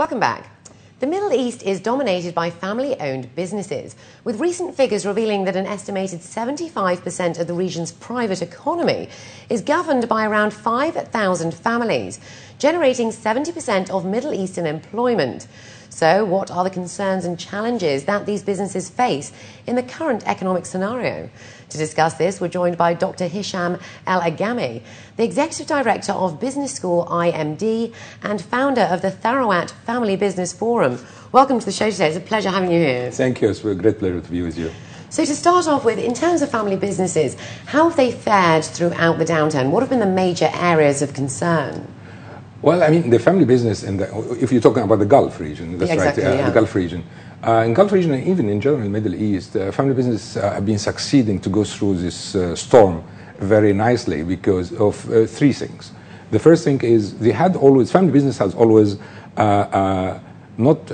Welcome back. The Middle East is dominated by family-owned businesses, with recent figures revealing that an estimated 75% of the region's private economy is governed by around 5,000 families, generating 70% of Middle Eastern employment. So, what are the concerns and challenges that these businesses face in the current economic scenario? To discuss this, we're joined by Dr Hischam El-Agamy, the Executive Director of Business School IMD and founder of the Tharawat Family Business Forum. Welcome to the show today. It's a pleasure having you here. Thank you. It's a great pleasure to be with you. So to start off with, in terms of family businesses, how have they fared throughout the downturn? What have been the major areas of concern? Well, I mean, the family business, if you're talking about the Gulf region, that's exactly, right, yeah. the Gulf region. In Gulf region, and even in general in the Middle East, family business have been succeeding to go through this storm very nicely because of three things. The first thing is family business has always not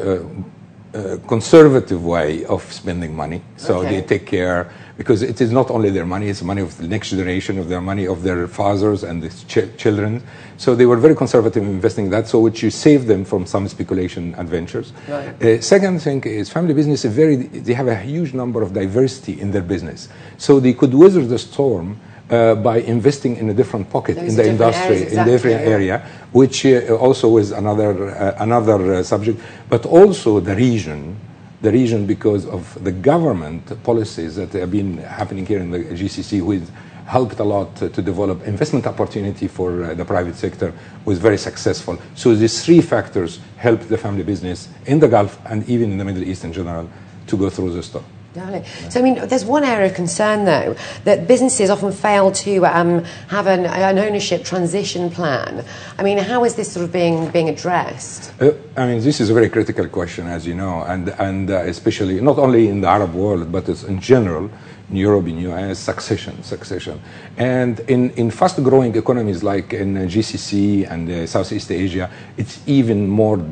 conservative way of spending money. So they take care, because it is not only their money, it's the money of the next generation, of their money of their fathers and the children. So they were very conservative in investing in that, so which you save them from some speculation adventures. Right. Second thing is family business they have a huge number of diversity in their business. So they could weather the storm by investing in a different pocket in the industry, in the different area, which also is another subject, but also the region because of the government policies that have been happening here in the GCC, which helped a lot to develop investment opportunity for the private sector, was very successful. So these three factors helped the family business in the Gulf and even in the Middle East in general to go through the storm. So, I mean, there's one area of concern, though, that businesses often fail to have an ownership transition plan. I mean, how is this sort of being addressed? I mean, this is a very critical question, as you know, and especially not only in the Arab world, but it's in general, in Europe, in US, succession. And in fast-growing economies like in GCC and Southeast Asia, it's even more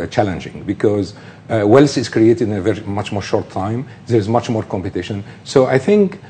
challenging because wealth is created in a much more short time. There's much more competition. So I think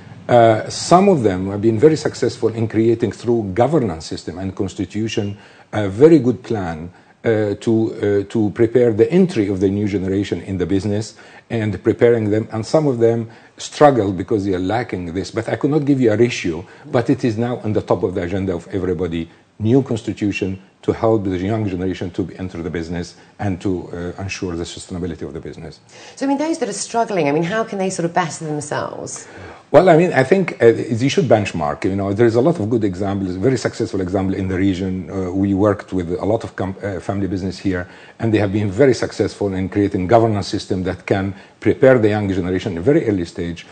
some of them have been very successful in creating, through governance system and constitution, a very good plan to prepare the entry of the new generation in the business and preparing them. And some of them struggle because they are lacking this. But I could not give you a ratio, but it is now on the top of the agenda of everybody. New constitution to help the young generation to enter the business and to ensure the sustainability of the business. So, I mean, those that are struggling, I mean, how can they sort of better themselves? Well, I mean, I think you should benchmark. You know, there's a lot of good examples, very successful example in the region. We worked with a lot of family business here, and they have been very successful in creating governance system that can prepare the young generation at a very early stage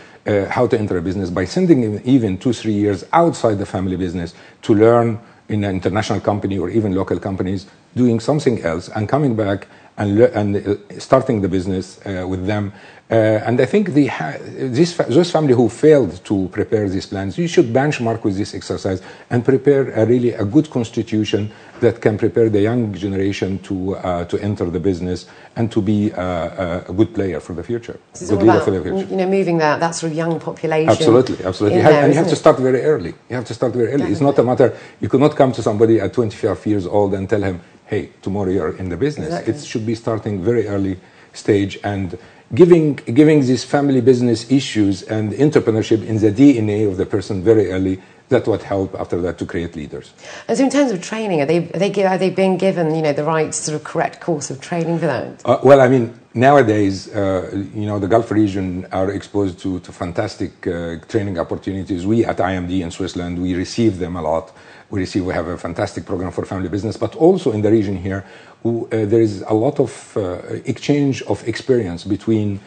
how to enter a business by sending them even 2-3 years outside the family business to learn in an international company or even local companies, doing something else and coming back and starting the business with them. And I think those families who failed to prepare these plans, you should benchmark with this exercise and prepare really a good constitution that can prepare the young generation to enter the business and to be a good player for the future, good leader for the future. You know, moving that sort of young population. Absolutely. You have to start very early. Definitely. It's not a matter, you could not come to somebody at 25 years old and tell him, hey, tomorrow you're in the business. Exactly. It should be starting very early stage and giving these family business issues and entrepreneurship in the DNA of the person very early. That's what helped after that to create leaders. And so, in terms of training, are they being given, you know, the right sort of correct course of training for that? Well, I mean, nowadays, you know, the Gulf region are exposed to fantastic training opportunities. We at IMD in Switzerland, we receive them a lot. We have a fantastic program for family business, but also in the region here, there is a lot of exchange of experience between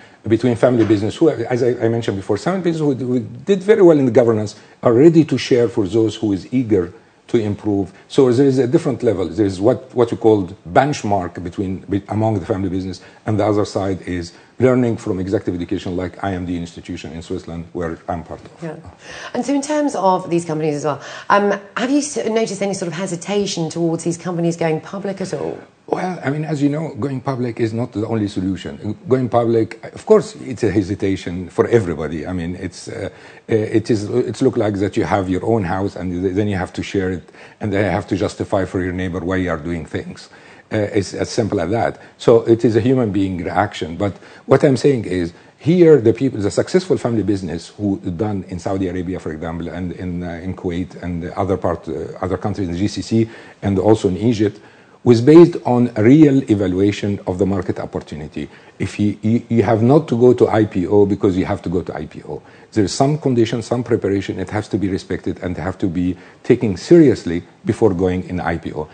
family business, who, as I mentioned before, family business who did very well in the governance are ready to share for those who is eager to improve. So there is a different level. There is what we call benchmark among the family business, and the other side is learning from executive education like IMD institution in Switzerland, where I'm part of. Yeah. And so in terms of these companies as well, have you noticed any sort of hesitation towards these companies going public at all? Well, I mean, as you know, going public is not the only solution. Going public, of course, it's a hesitation for everybody. I mean, it's look like that you have your own house and then you have to share it, and then you have to justify for your neighbor why you are doing things. It's as simple as that. So it is a human being reaction. But what I'm saying is, here, the successful family business who done in Saudi Arabia, for example, and in Kuwait and other countries in the GCC, and also in Egypt, was based on a real evaluation of the market opportunity. If you have not to go to IPO because you have to go to IPO. There is some condition, some preparation. It has to be respected and have to be taken seriously before going in IPO.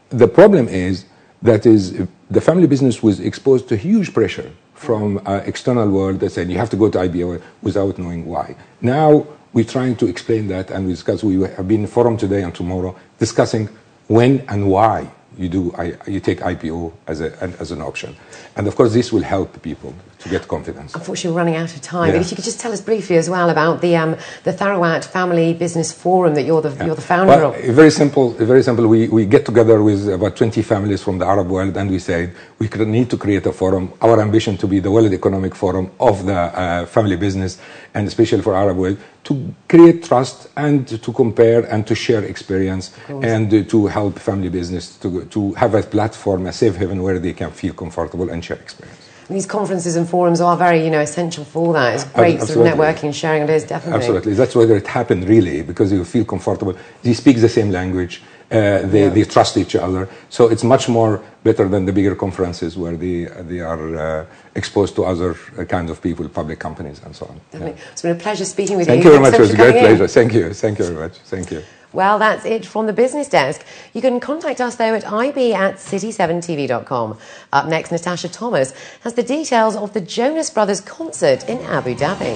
The problem is that the family business was exposed to huge pressure from external world that said you have to go to IPO without knowing why. Now we're trying to explain that, and we have been in forum today and tomorrow discussing when and why you take IPO as an option. And of course, this will help people to get confidence. Unfortunately, we're running out of time. Yeah. But if you could just tell us briefly as well about the Tharawat Family Business Forum that you're the founder of. Very simple. We get together with about 20 families from the Arab world, and we said we need to create a forum. Our ambition to be the World Economic Forum of the family business, and especially for Arab world, to create trust and to compare and to share experience and to help family business to have a platform, a safe haven where they can feel comfortable and share experience. And these conferences and forums are very, essential for that. It's great sort of networking and sharing ideas, definitely. Absolutely. That's whether it happened really, because you feel comfortable. They speak the same language. They trust each other. So it's much more better than the bigger conferences where they are exposed to other kinds of people, public companies and so on. Definitely. It's been a pleasure speaking with you. Thank you very much. It was a great pleasure. Thank you. Thank you very much. Thank you. Well, that's it from the business desk. You can contact us, though, at ib@city7tv.com. Up next, Natasha Thomas has the details of the Jonas Brothers concert in Abu Dhabi.